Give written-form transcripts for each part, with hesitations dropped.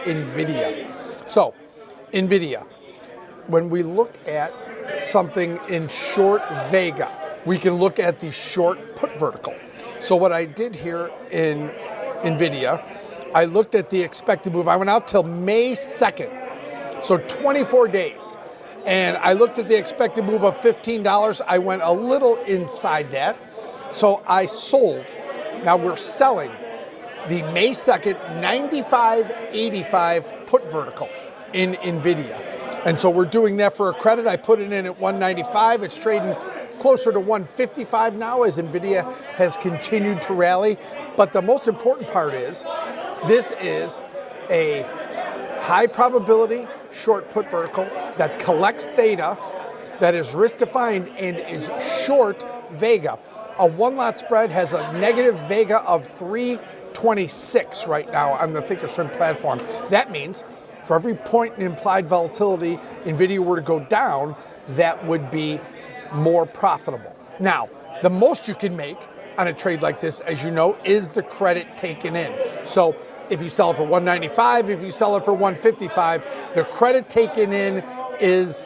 Nvidia. So, Nvidia, when we look at something in short Vega, we can look at the short put vertical. So what I did here in Nvidia, I looked at the expected move. I went out till May 2nd, so 24 days. And I looked at the expected move of $15. I went a little inside that. So I sold. Now we're selling the May 2nd 95.85 put vertical in Nvidia. And so we're doing that for a credit. I put it in at 195. It's trading closer to 155 now as Nvidia has continued to rally. But the most important part is this is a high probability short put vertical that collects theta, that is risk defined and is short Vega. A one lot spread has a negative Vega of 326 right now on the Thinkorswim platform. That means for every point in implied volatility Nvidia were to go down, that would be more profitable. Now, the most you can make on a trade like this, as you know, is the credit taken in. So if you sell it for 195, if you sell it for 155, the credit taken in is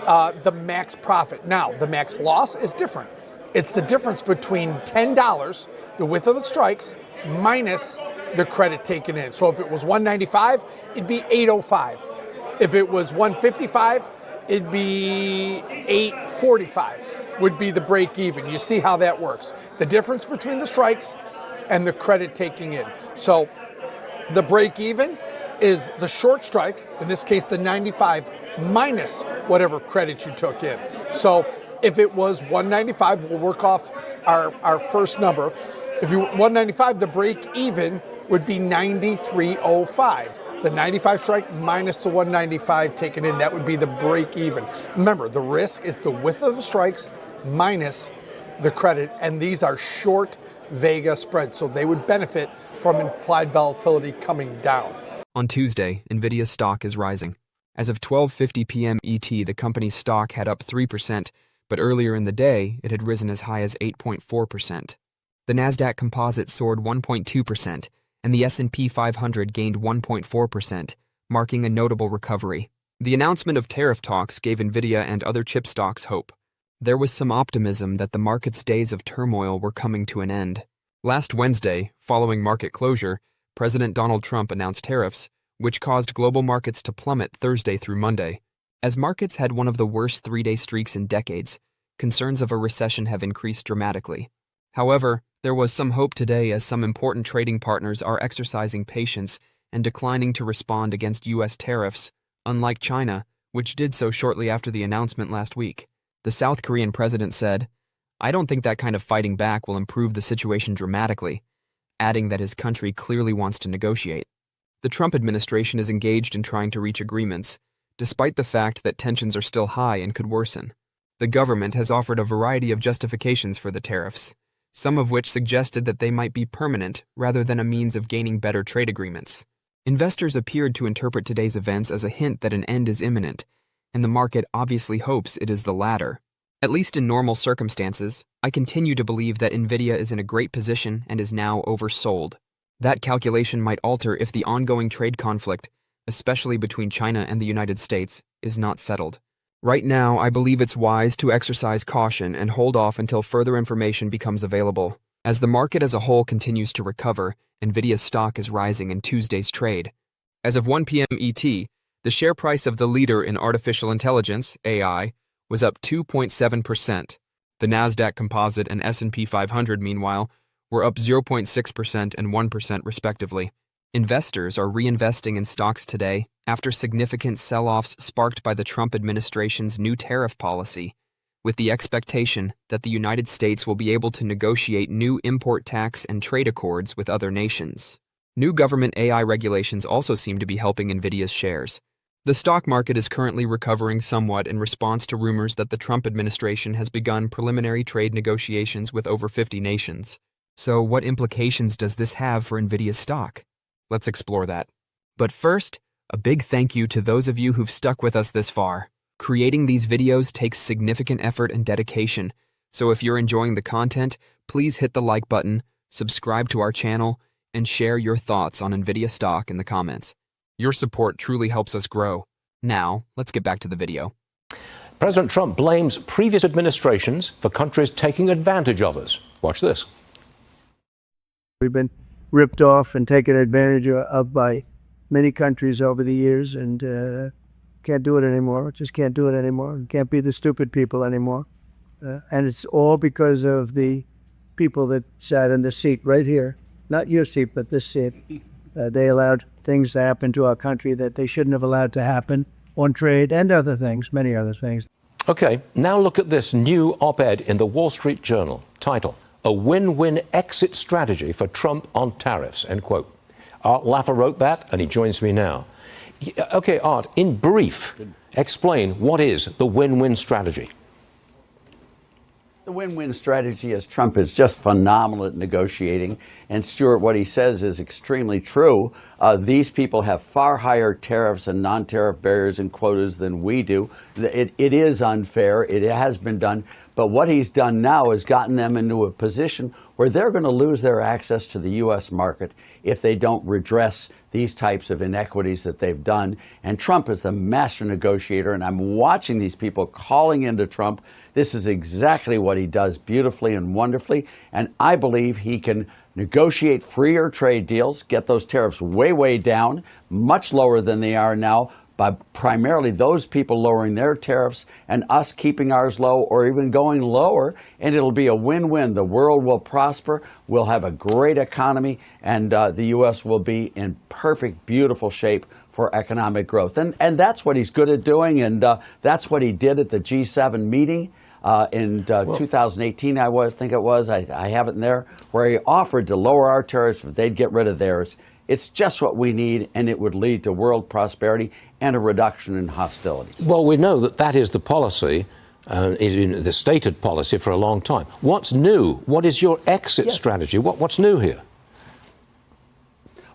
the max profit. Now, the max loss is different. It's the difference between $10, the width of the strikes, minus the credit taken in. So if it was 195, it'd be 805. If it was 155, it'd be 845 would be the break even. You see how that works. The difference between the strikes and the credit taking in. So the break even is the short strike, in this case the 95, minus whatever credit you took in. So if it was 195, we'll work off our first number. If you 195, the break even would be 93.05. The 95 strike minus the 195 taken in, that would be the break even. Remember, the risk is the width of the strikes minus the credit, and these are short Vega spreads, so they would benefit from implied volatility coming down. On Tuesday, Nvidia stock is rising. As of 12:50 p.m. ET, the company's stock had up 3%, but earlier in the day, it had risen as high as 8.4%. The Nasdaq Composite soared 1.2%, and the S&P 500 gained 1.4%, marking a notable recovery. The announcement of tariff talks gave Nvidia and other chip stocks hope. There was some optimism that the market's days of turmoil were coming to an end. Last Wednesday, following market closure, President Donald Trump announced tariffs, which caused global markets to plummet Thursday through Monday. As markets had one of the worst three-day streaks in decades, concerns of a recession have increased dramatically. However, there was some hope today as some important trading partners are exercising patience and declining to respond against U.S. tariffs, unlike China, which did so shortly after the announcement last week. The South Korean president said, "I don't think that kind of fighting back will improve the situation dramatically," adding that his country clearly wants to negotiate. The Trump administration is engaged in trying to reach agreements, despite the fact that tensions are still high and could worsen. The government has offered a variety of justifications for the tariffs, some of which suggested that they might be permanent rather than a means of gaining better trade agreements. Investors appeared to interpret today's events as a hint that an end is imminent, and the market obviously hopes it is the latter. At least in normal circumstances, I continue to believe that Nvidia is in a great position and is now oversold. That calculation might alter if the ongoing trade conflict, especially between China and the United States, is not settled. Right now, I believe it's wise to exercise caution and hold off until further information becomes available. As the market as a whole continues to recover, Nvidia's stock is rising in Tuesday's trade. As of 1 p.m. ET, the share price of the leader in artificial intelligence, AI, was up 2.7%. The Nasdaq Composite and S&P 500, meanwhile, were up 0.6% and 1% respectively. Investors are reinvesting in stocks today after significant sell-offs sparked by the Trump administration's new tariff policy, with the expectation that the United States will be able to negotiate new import tax and trade accords with other nations. New government AI regulations also seem to be helping Nvidia's shares. The stock market is currently recovering somewhat in response to rumors that the Trump administration has begun preliminary trade negotiations with over 50 nations. So what implications does this have for Nvidia's stock? Let's explore that. But first, a big thank you to those of you who've stuck with us this far. Creating these videos takes significant effort and dedication, so if you're enjoying the content, please hit the like button, subscribe to our channel, and share your thoughts on Nvidia stock in the comments. Your support truly helps us grow. Now, let's get back to the video. President Trump blames previous administrations for countries taking advantage of us. Watch this. We've been ripped off and taken advantage of by many countries over the years, and can't do it anymore. Just can't do it anymore. Can't be the stupid people anymore. And it's all because of the people that sat in the seat right here. Not your seat, but this seat. They allowed things to happen to our country that they shouldn't have allowed to happen on trade and other things, many other things. Okay, now look at this new op-ed in the Wall Street Journal. Title, "A Win-Win Exit Strategy for Trump on Tariffs," end quote. Art Laffer wrote that, and he joins me now. Okay, Art, in brief, explain what is the win-win strategy. The win-win strategy is Trump is just phenomenal at negotiating. And Stuart, what he says is extremely true. These people have far higher tariffs and non-tariff barriers and quotas than we do. It is unfair. It has been done. But what he's done now is gotten them into a position where they're going to lose their access to the U.S. market if they don't redress these types of inequities that they've done. And Trump is the master negotiator, and I'm watching these people calling into Trump. This is exactly what he does beautifully and wonderfully, and I believe he can negotiate freer trade deals, get those tariffs way, way down, much lower than they are now, by primarily those people lowering their tariffs and us keeping ours low or even going lower, and it'll be a win-win. The world will prosper, we'll have a great economy, and the U.S. will be in perfect, beautiful shape for economic growth. And that's what he's good at doing, and that's what he did at the G7 meeting in 2018, I think it was. I have it in there, where he offered to lower our tariffs if they'd get rid of theirs. It's just what we need, and it would lead to world prosperity and a reduction in hostilities. Well, we know that that is the policy, the stated policy for a long time. What's new? What is your exit strategy? What's new here?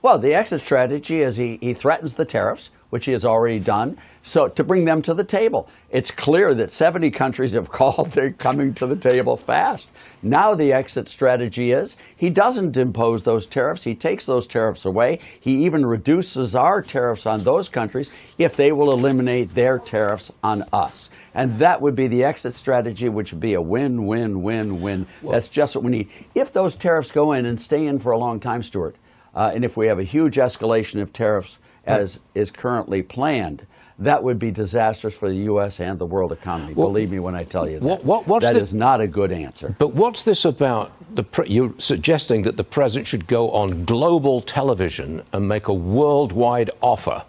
Well, the exit strategy is he threatens the tariffs, which he has already done, so to bring them to the table. It's clear that 70 countries have called they're coming to the table fast. Now the exit strategy is he doesn't impose those tariffs. He takes those tariffs away. He even reduces our tariffs on those countries if they will eliminate their tariffs on us. And that would be the exit strategy, which would be a win-win-win-win. That's just what we need. If those tariffs go in and stay in for a long time, Stuart, and if we have a huge escalation of tariffs as is currently planned, that would be disastrous for the U.S. and the world economy. Believe me when I tell you that. That is not a good answer. But what's this about? You're suggesting that the president should go on global television and make a worldwide offer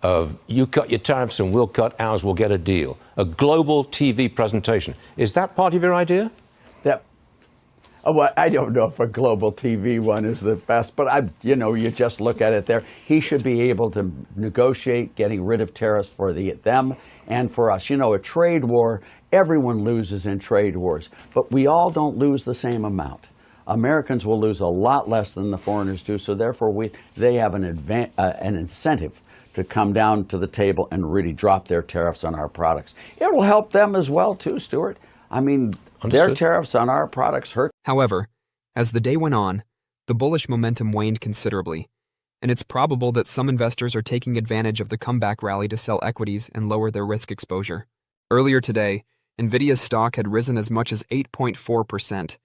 of you cut your tariffs and we'll cut ours, we'll get a deal. A global TV presentation. Is that part of your idea? Well, I don't know if a global TV one is the best, but you just look at it there. He should be able to negotiate getting rid of tariffs for them and for us. You know, a trade war, everyone loses in trade wars, but we all don't lose the same amount. Americans will lose a lot less than the foreigners do, so therefore they have an incentive to come down to the table and really drop their tariffs on our products. It will help them as well, too, Stuart. I mean, their tariffs on our products hurt. However, as the day went on, the bullish momentum waned considerably, and it's probable that some investors are taking advantage of the comeback rally to sell equities and lower their risk exposure. Earlier today, Nvidia's stock had risen as much as 8.4%,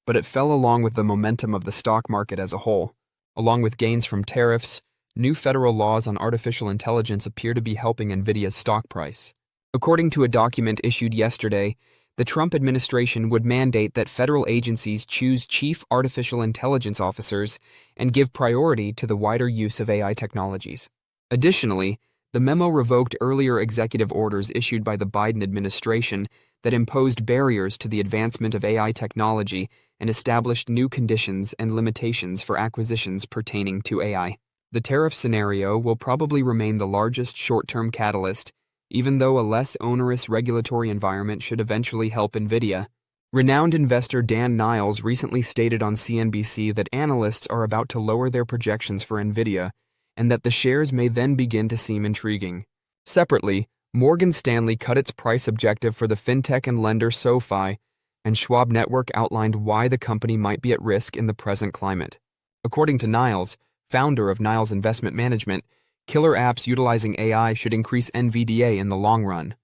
but it fell along with the momentum of the stock market as a whole. Along with gains from tariffs, new federal laws on artificial intelligence appear to be helping Nvidia's stock price. According to a document issued yesterday, the Trump administration would mandate that federal agencies choose chief artificial intelligence officers and give priority to the wider use of AI technologies. Additionally, the memo revoked earlier executive orders issued by the Biden administration that imposed barriers to the advancement of AI technology and established new conditions and limitations for acquisitions pertaining to AI. The tariff scenario will probably remain the largest short-term catalyst, even though a less onerous regulatory environment should eventually help Nvidia. Renowned investor Dan Niles recently stated on CNBC that analysts are about to lower their projections for Nvidia and that the shares may then begin to seem intriguing. Separately, Morgan Stanley cut its price objective for the fintech and lender SoFi, and Schwab Network outlined why the company might be at risk in the present climate. According to Niles, founder of Niles Investment Management, Killer apps utilizing AI should increase NVDA in the long run.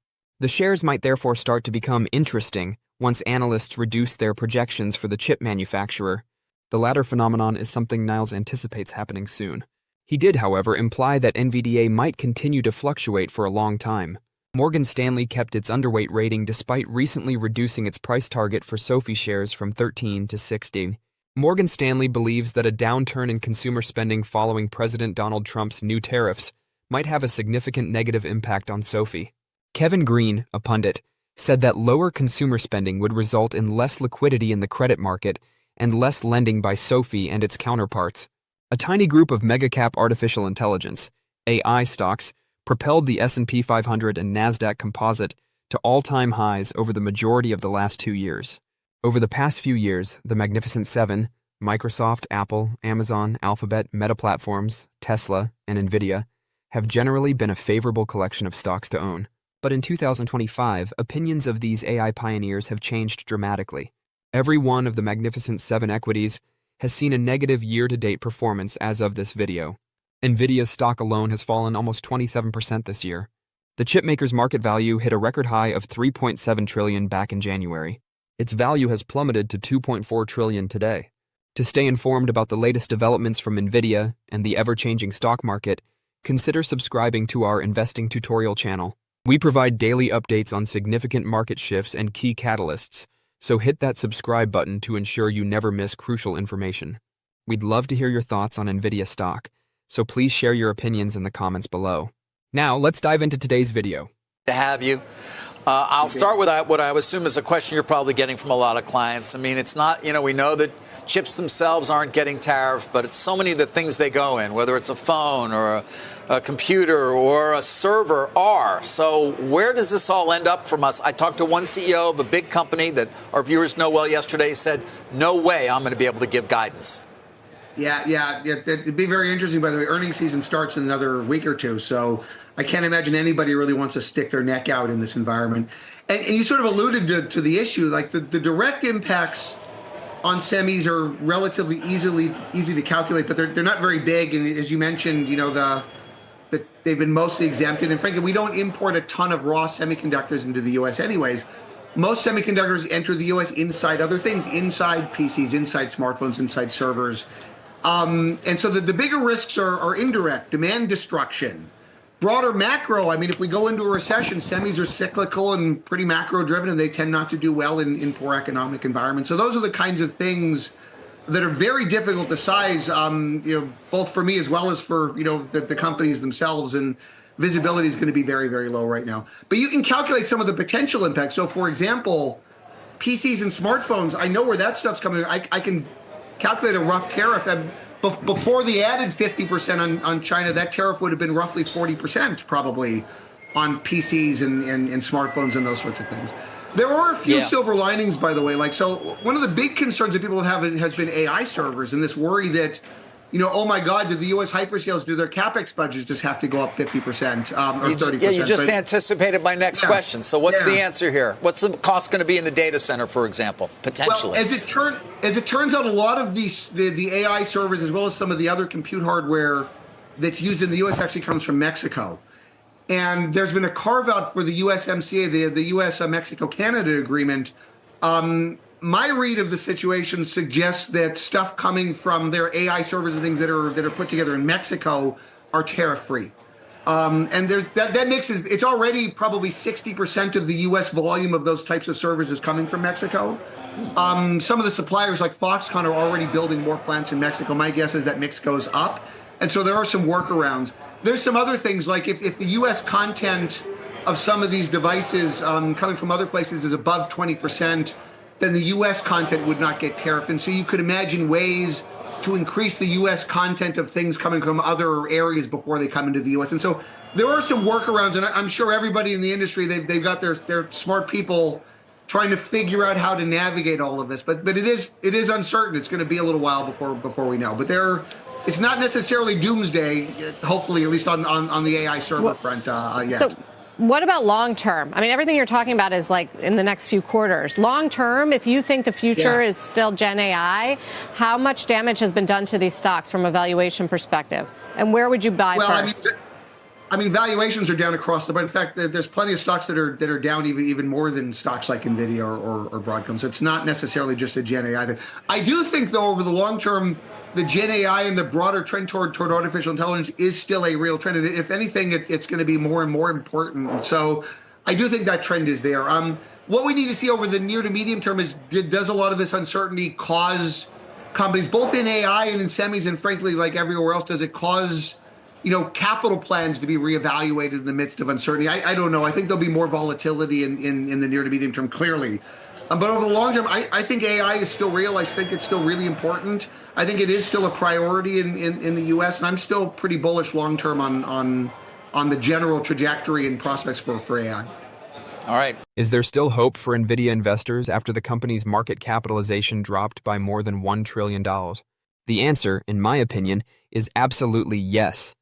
The shares might therefore start to become interesting once analysts reduce their projections for the chip manufacturer. The latter phenomenon is something Niles anticipates happening soon. He did, however, imply that NVDA might continue to fluctuate for a long time. Morgan Stanley kept its underweight rating despite recently reducing its price target for SoFi shares from 13 to 16. Morgan Stanley believes that a downturn in consumer spending following President Donald Trump's new tariffs might have a significant negative impact on SoFi. Kevin Green, a pundit, said that lower consumer spending would result in less liquidity in the credit market and less lending by SoFi and its counterparts. A tiny group of mega-cap artificial intelligence, AI stocks, propelled the S&P 500 and NASDAQ composite to all-time highs over the majority of the last 2 years. Over the past few years, the Magnificent Seven, Microsoft, Apple, Amazon, Alphabet, Meta Platforms, Tesla, and Nvidia, have generally been a favorable collection of stocks to own. But in 2025, opinions of these AI pioneers have changed dramatically. Every one of the Magnificent Seven equities has seen a negative year-to-date performance as of this video. Nvidia's stock alone has fallen almost 27% this year. The chipmaker's market value hit a record high of $3.7 trillion back in January. Its value has plummeted to $2.4 trillion today. To stay informed about the latest developments from Nvidia and the ever-changing stock market, consider subscribing to our investing tutorial channel. We provide daily updates on significant market shifts and key catalysts, so hit that subscribe button to ensure you never miss crucial information. We'd love to hear your thoughts on Nvidia stock, so please share your opinions in the comments below. Now, let's dive into today's video. To have you. I'll start with what I would assume is a question you're probably getting from a lot of clients. I mean, it's not, we know that chips themselves aren't getting tariffed, but it's so many of the things they go in, whether it's a phone or a computer or a server are. So where does this all end up from us? I talked to one CEO of a big company that our viewers know well yesterday, said, no way I'm going to be able to give guidance. Yeah. It'd be very interesting. By the way, earnings season starts in another week or two. So I can't imagine anybody really wants to stick their neck out in this environment. And you sort of alluded to the issue, like the direct impacts on semis are relatively easy to calculate, but they're not very big. And as you mentioned, they've been mostly exempted. And frankly, we don't import a ton of raw semiconductors into the U.S. anyways. Most semiconductors enter the U.S. inside other things, inside PCs, inside smartphones, inside servers. And so the bigger risks are indirect, demand destruction. Broader macro, I mean, if we go into a recession, semis are cyclical and pretty macro-driven, and they tend not to do well in poor economic environments. So those are the kinds of things that are very difficult to size, both for me as well as for, the companies themselves. And visibility is going to be very, very low right now. But you can calculate some of the potential impacts. So, for example, PCs and smartphones, I know where that stuff's coming. I can calculate a rough tariff. Before the added 50% on China, that tariff would have been roughly 40% probably on PCs and smartphones and those sorts of things. There are a few silver linings, by the way. So one of the big concerns that people have has been AI servers and this worry that, oh my God, do the U.S. hyperscalers, do their CapEx budgets just have to go up 50% or 30%? Yeah, you just anticipated my next question. So what's the answer here? What's the cost going to be in the data center, for example, potentially? Well, as it turns out, a lot of the AI servers, as well as some of the other compute hardware that's used in the U.S. actually comes from Mexico. And there's been a carve-out for the USMCA, the U.S.-Mexico-Canada agreement. My read of the situation suggests that stuff coming from their AI servers and things that are put together in Mexico are tariff-free. And there's that mix it's already probably 60% of the U.S. volume of those types of servers is coming from Mexico. Some of the suppliers like Foxconn are already building more plants in Mexico. My guess is that mix goes up. And so there are some workarounds. There's some other things, like if the U.S. content of some of these devices coming from other places is above 20%, then the U.S. content would not get tariffed. And so you could imagine ways to increase the U.S. content of things coming from other areas before they come into the U.S. And so there are some workarounds, and I'm sure everybody in the industry, they've got their smart people trying to figure out how to navigate all of this. But it is uncertain. It's going to be a little while before we know. But it's not necessarily doomsday, hopefully, at least on the AI server front yet. So what about long term? I mean, everything you're talking about is like in the next few quarters. Long term, if you think the future is still Gen AI, how much damage has been done to these stocks from a valuation perspective? And where would you buy first? I mean, valuations are down across the board. In fact, there's plenty of stocks that are down even more than stocks like Nvidia or Broadcom. So it's not necessarily just a Gen AI thing. I do think, though, over the long term, the Gen AI and the broader trend toward artificial intelligence is still a real trend. And if anything, it's going to be more and more important. And so I do think that trend is there. What we need to see over the near to medium term is, does a lot of this uncertainty cause companies, both in AI and in semis, and frankly, like everywhere else, does it cause capital plans to be reevaluated in the midst of uncertainty? I don't know. I think there'll be more volatility in the near to medium term, clearly. But over the long term, I think AI is still real. I think it's still really important. I think it is still a priority in the U.S., and I'm still pretty bullish long term on the general trajectory and prospects for AI. All right. Is there still hope for Nvidia investors after the company's market capitalization dropped by more than $1 trillion? The answer, in my opinion, is absolutely yes.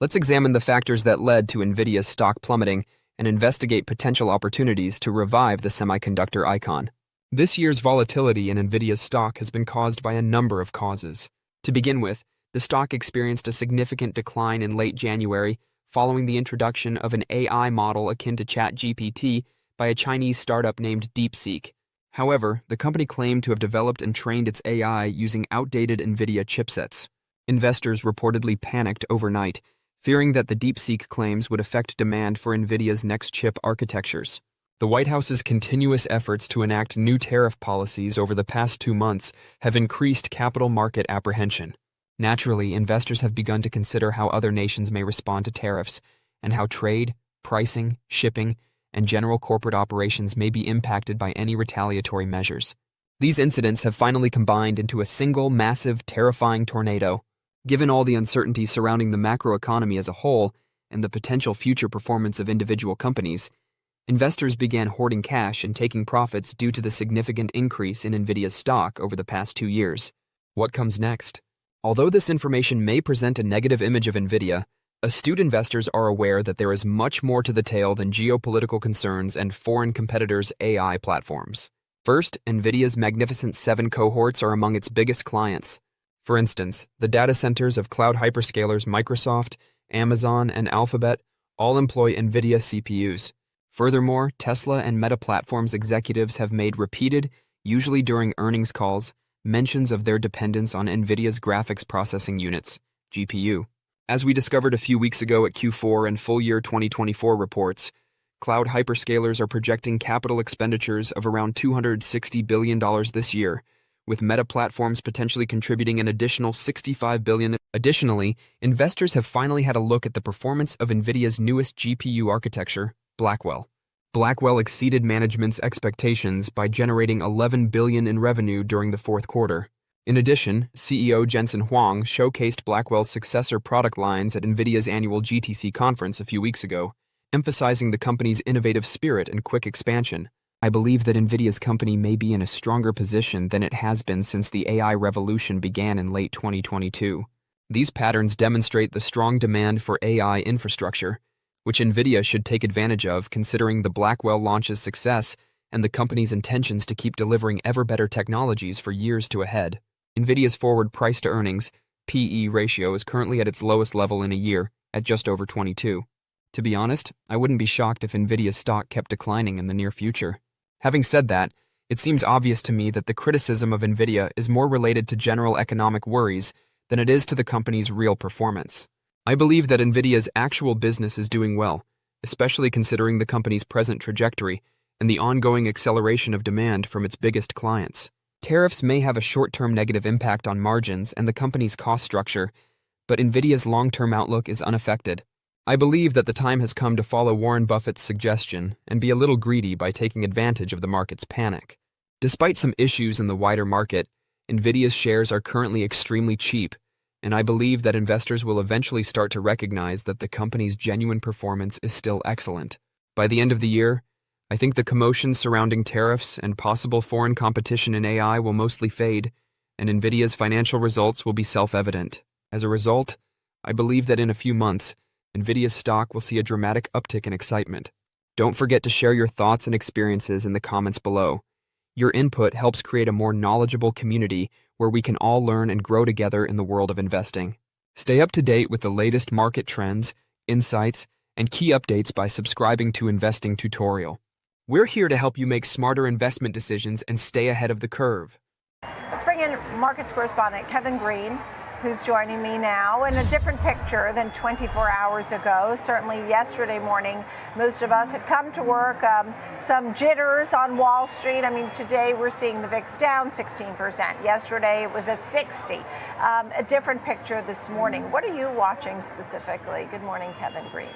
Let's examine the factors that led to Nvidia's stock plummeting and investigate potential opportunities to revive the semiconductor icon. This year's volatility in Nvidia's stock has been caused by a number of causes. To begin with, the stock experienced a significant decline in late January following the introduction of an AI model akin to ChatGPT by a Chinese startup named DeepSeek. However, the company claimed to have developed and trained its AI using outdated Nvidia chipsets. Investors reportedly panicked overnight, fearing that the DeepSeek claims would affect demand for Nvidia's next chip architectures. The White House's continuous efforts to enact new tariff policies over the past 2 months have increased capital market apprehension. Naturally, investors have begun to consider how other nations may respond to tariffs and how trade, pricing, shipping, and general corporate operations may be impacted by any retaliatory measures. These incidents have finally combined into a single, massive, terrifying tornado. Given all the uncertainty surrounding the macroeconomy as a whole and the potential future performance of individual companies, investors began hoarding cash and taking profits due to the significant increase in Nvidia's stock over the past 2 years. What comes next? Although this information may present a negative image of Nvidia, astute investors are aware that there is much more to the tale than geopolitical concerns and foreign competitors' AI platforms. First, Nvidia's Magnificent 7 cohorts are among its biggest clients. For instance, the data centers of cloud hyperscalers Microsoft, Amazon, and Alphabet all employ Nvidia CPUs. Furthermore, Tesla and Meta Platforms executives have made repeated, usually during earnings calls, mentions of their dependence on Nvidia's graphics processing units, GPU. As we discovered a few weeks ago at Q4 and full year 2024 reports, cloud hyperscalers are projecting capital expenditures of around $260 billion this year, with Meta Platforms potentially contributing an additional $65 billion. Additionally, investors have finally had a look at the performance of Nvidia's newest GPU architecture, Blackwell. Blackwell exceeded management's expectations by generating $11 billion in revenue during the fourth quarter. In addition, CEO Jensen Huang showcased Blackwell's successor product lines at Nvidia's annual GTC conference a few weeks ago, emphasizing the company's innovative spirit and quick expansion. I believe that Nvidia's company may be in a stronger position than it has been since the AI revolution began in late 2022. These patterns demonstrate the strong demand for AI infrastructure, which Nvidia should take advantage of considering the Blackwell launch's success and the company's intentions to keep delivering ever-better technologies for years to ahead. Nvidia's forward price-to-earnings, PE ratio, is currently at its lowest level in a year, at just over 22. To be honest, I wouldn't be shocked if Nvidia's stock kept declining in the near future. Having said that, it seems obvious to me that the criticism of Nvidia is more related to general economic worries than it is to the company's real performance. I believe that Nvidia's actual business is doing well, especially considering the company's present trajectory and the ongoing acceleration of demand from its biggest clients. Tariffs may have a short-term negative impact on margins and the company's cost structure, but Nvidia's long-term outlook is unaffected. I believe that the time has come to follow Warren Buffett's suggestion and be a little greedy by taking advantage of the market's panic. Despite some issues in the wider market, Nvidia's shares are currently extremely cheap, and I believe that investors will eventually start to recognize that the company's genuine performance is still excellent. By the end of the year, I think the commotion surrounding tariffs and possible foreign competition in AI will mostly fade, and Nvidia's financial results will be self-evident. As a result, I believe that in a few months, Nvidia's stock will see a dramatic uptick in excitement. Don't forget to share your thoughts and experiences in the comments below. Your input helps create a more knowledgeable community where we can all learn and grow together in the world of investing. Stay up to date with the latest market trends, insights, and key updates by subscribing to Investing Tutorial. We're here to help you make smarter investment decisions and stay ahead of the curve. Let's bring in markets correspondent Kevin Green, who's joining me now in a different picture than 24 hours ago. Certainly yesterday morning, most of us had come to work. Some jitters on Wall Street. I mean, today we're seeing the VIX down 16%. Yesterday it was at 60. A different picture this morning. What are you watching specifically? Good morning, Kevin Green.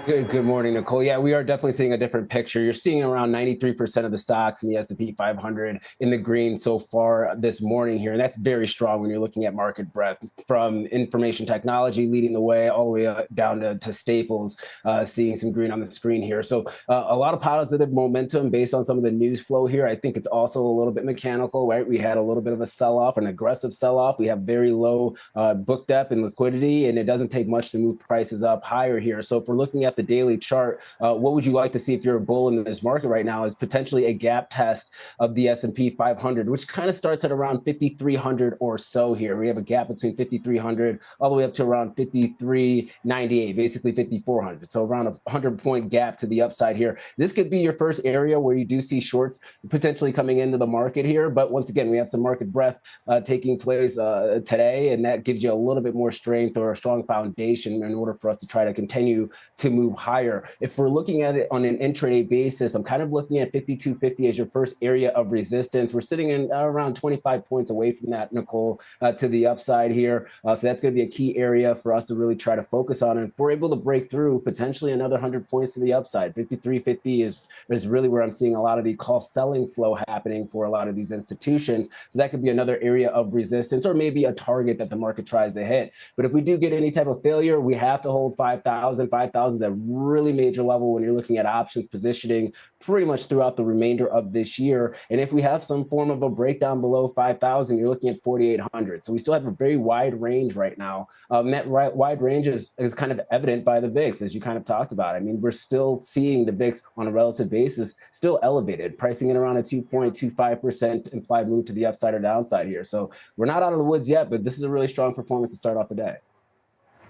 Good morning, Nicole. Yeah, we are definitely seeing a different picture. You're seeing around 93% of the stocks in the S&P 500 in the green so far this morning here. And that's very strong when you're looking at market breadth, from information technology leading the way all the way down to staples, seeing some green on the screen here. So a lot of positive momentum based on some of the news flow here. I think it's also a little bit mechanical, right? We had a little bit of a sell-off, an aggressive sell-off. We have very low book depth and liquidity, and it doesn't take much to move prices up higher here. So if we're looking at the daily chart, what would you like to see if you're a bull in this market right now is potentially a gap test of the S&P 500, which kind of starts at around 5,300 or so here. We have a gap between 5,300 all the way up to around 5,398, basically 5,400. So around a 100-point gap to the upside here. This could be your first area where you do see shorts potentially coming into the market here. But once again, we have some market breadth taking place today, and that gives you a little bit more strength or a strong foundation in order for us to try to continue to move higher. If we're looking at it on an intraday basis, I'm kind of looking at 5250 as your first area of resistance. We're sitting in around 25 points away from that, Nicole, to the upside here. So that's going to be a key area for us to really try to focus on. And if we're able to break through potentially another 100 points to the upside, 5350 is really where I'm seeing a lot of the call selling flow happening for a lot of these institutions. So that could be another area of resistance, or maybe a target that the market tries to hit. But if we do get any type of failure, we have to hold 5,000. 5,000 is a really major level when you're looking at options positioning pretty much throughout the remainder of this year. And if we have some form of a breakdown below 5,000, you're looking at 4,800. So we still have a very wide range right now. That wide range is kind of evident by the VIX, as you kind of talked about. I mean, we're still seeing the VIX on a relative basis still elevated, pricing in around a 2.25% implied move to the upside or downside here. So we're not out of the woods yet, but this is a really strong performance to start off the day.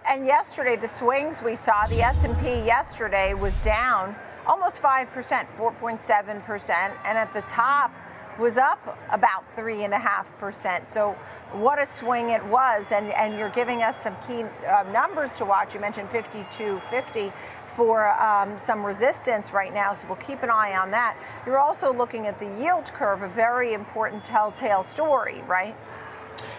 And yesterday, the swings we saw, the S&P yesterday was down almost 5%, 4.7%, and at the top was up about 3.5%. So what a swing it was, and you're giving us some key numbers to watch. You mentioned 5250 for some resistance right now, so we'll keep an eye on that. You're also looking at the yield curve, a very important telltale story, right?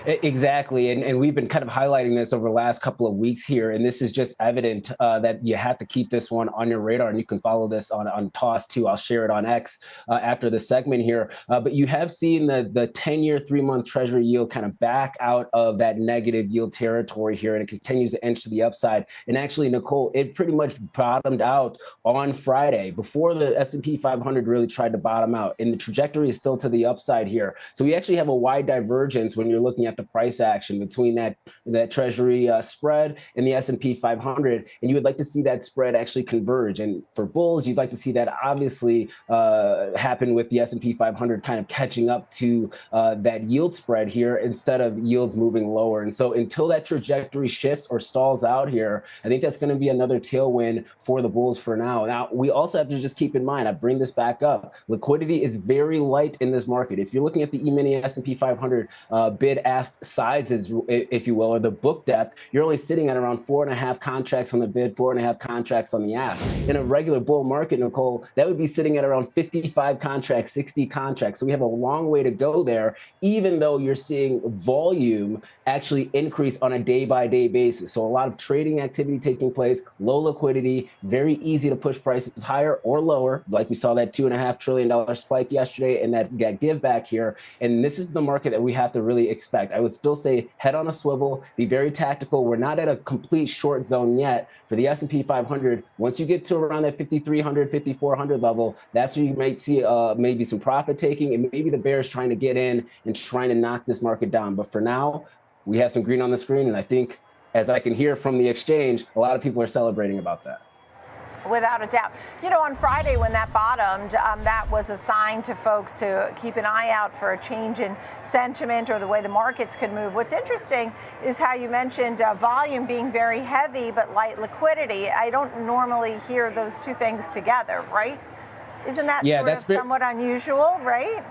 Exactly. And we've been kind of highlighting this over the last couple of weeks here. And this is just evident that you have to keep this one on your radar. And you can follow this on TOS too. I'll share it on X after the segment here. But you have seen the 10-year, 3-month Treasury yield kind of back out of that negative yield territory here. And it continues to inch to the upside. And actually, Nicole, it pretty much bottomed out on Friday before the S&P 500 really tried to bottom out. And the trajectory is still to the upside here. So we actually have a wide divergence when you're looking at the price action between that Treasury spread and the S&P 500, and you would like to see that spread actually converge. And for bulls, you'd like to see that obviously happen with the S&P 500 kind of catching up to that yield spread here instead of yields moving lower. And so until that trajectory shifts or stalls out here, I think that's going to be another tailwind for the bulls for now. Now, we also have to just keep in mind, I bring this back up, liquidity is very light in this market. If you're looking at the E-mini S&P 500 bid-ask sizes, if you will, or the book depth, you're only sitting at around 4.5 contracts on the bid, 4.5 contracts on the ask. In a regular bull market, Nicole, that would be sitting at around 55 contracts, 60 contracts. So we have a long way to go there, even though you're seeing volume actually increase on a day-by-day basis. So a lot of trading activity taking place, low liquidity, very easy to push prices higher or lower, like we saw that $2.5 trillion spike yesterday and that give back here. And this is the market that we have to really expect. I would still say head on a swivel, be very tactical. We're not at a complete short zone yet for the S&P 500. Once you get to around that 5,300, 5,400 level, that's where you might see maybe some profit taking, and maybe the bears trying to get in and trying to knock this market down. But for now, we have some green on the screen, and I think, as I can hear from the exchange, a lot of people are celebrating about that. Without a doubt. You know, on Friday when that bottomed, that was a sign to folks to keep an eye out for a change in sentiment or the way the markets could move. What's interesting is how you mentioned volume being very heavy but light liquidity. I don't normally hear those two things together, right? Isn't that sort of somewhat unusual, right?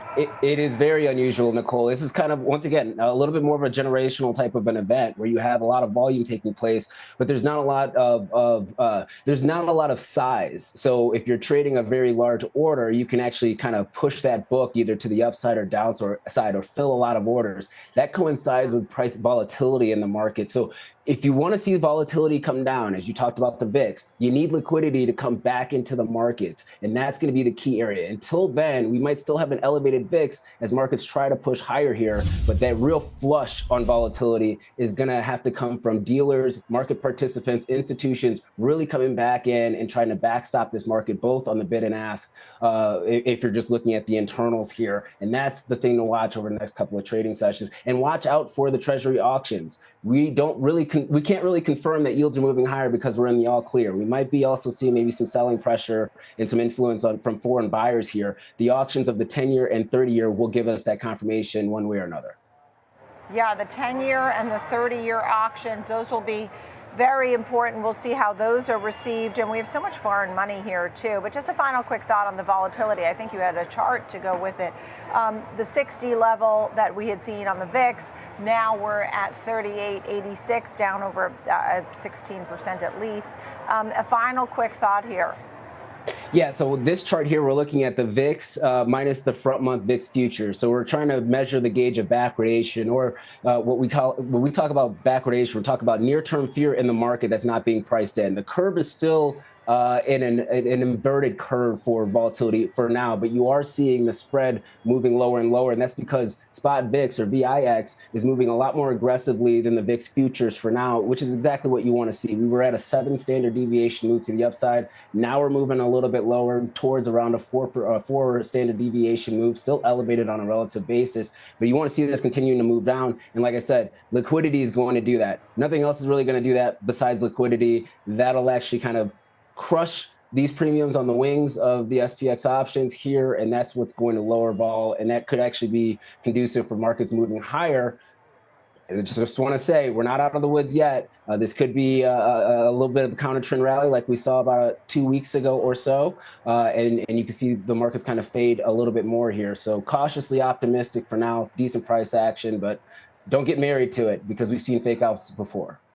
It is very unusual, Nicole. This is kind of, once again, a little bit more of a generational type of an event where you have a lot of volume taking place, but there's not a lot of size. So if you're trading a very large order, you can actually kind of push that book either to the upside or downside or fill a lot of orders. That coincides with price volatility in the market. So if you want to see volatility come down, as you talked about the VIX, you need liquidity to come back into the markets. And that's going to be the key area. Until then, we might still have an elevated VIX as markets try to push higher here. But that real flush on volatility is going to have to come from dealers, market participants, institutions really coming back in and trying to backstop this market, both on the bid and ask, if you're just looking at the internals here. And that's the thing to watch over the next couple of trading sessions. And watch out for the Treasury auctions. We can't really confirm that yields are moving higher because we're in the all clear. We might be also seeing maybe some selling pressure and some influence from foreign buyers here. The auctions of the 10-year and 30-year will give us that confirmation one way or another. Yeah, the 10-year and the 30-year auctions, those will be very important. We'll see how those are received. And we have so much foreign money here, too. But just a final quick thought on the volatility. I think you had a chart to go with it. The 60 level that we had seen on the VIX, now we're at 38.86, down over 16% at least. A final quick thought here. Yeah, so this chart here, we're looking at the VIX minus the front month VIX future. So we're trying to measure the gauge of backwardation, or when we talk about backwardation, we're talking about near-term fear in the market that's not being priced in. The curve is still in an inverted curve for volatility for now, but you are seeing the spread moving lower and lower, and that's because spot VIX or VIX is moving a lot more aggressively than the VIX futures for now, which is exactly what you want to see. We were at a 7 standard deviation move to the upside. Now we're moving a little bit lower towards around a 4 standard deviation move, still elevated on a relative basis, but you want to see this continuing to move down. And like I said, liquidity is going to do that. Nothing else is really going to do that besides liquidity. That'll actually kind of crush these premiums on the wings of the SPX options here, and that's what's going to lower vol, and that could actually be conducive for markets moving higher. And I just want to say, we're not out of the woods yet. This could be a little bit of a counter trend rally like we saw about 2 weeks ago or so, and you can see the markets kind of fade a little bit more here. So cautiously optimistic for now, decent price action, but don't get married to it because we've seen fake outs before.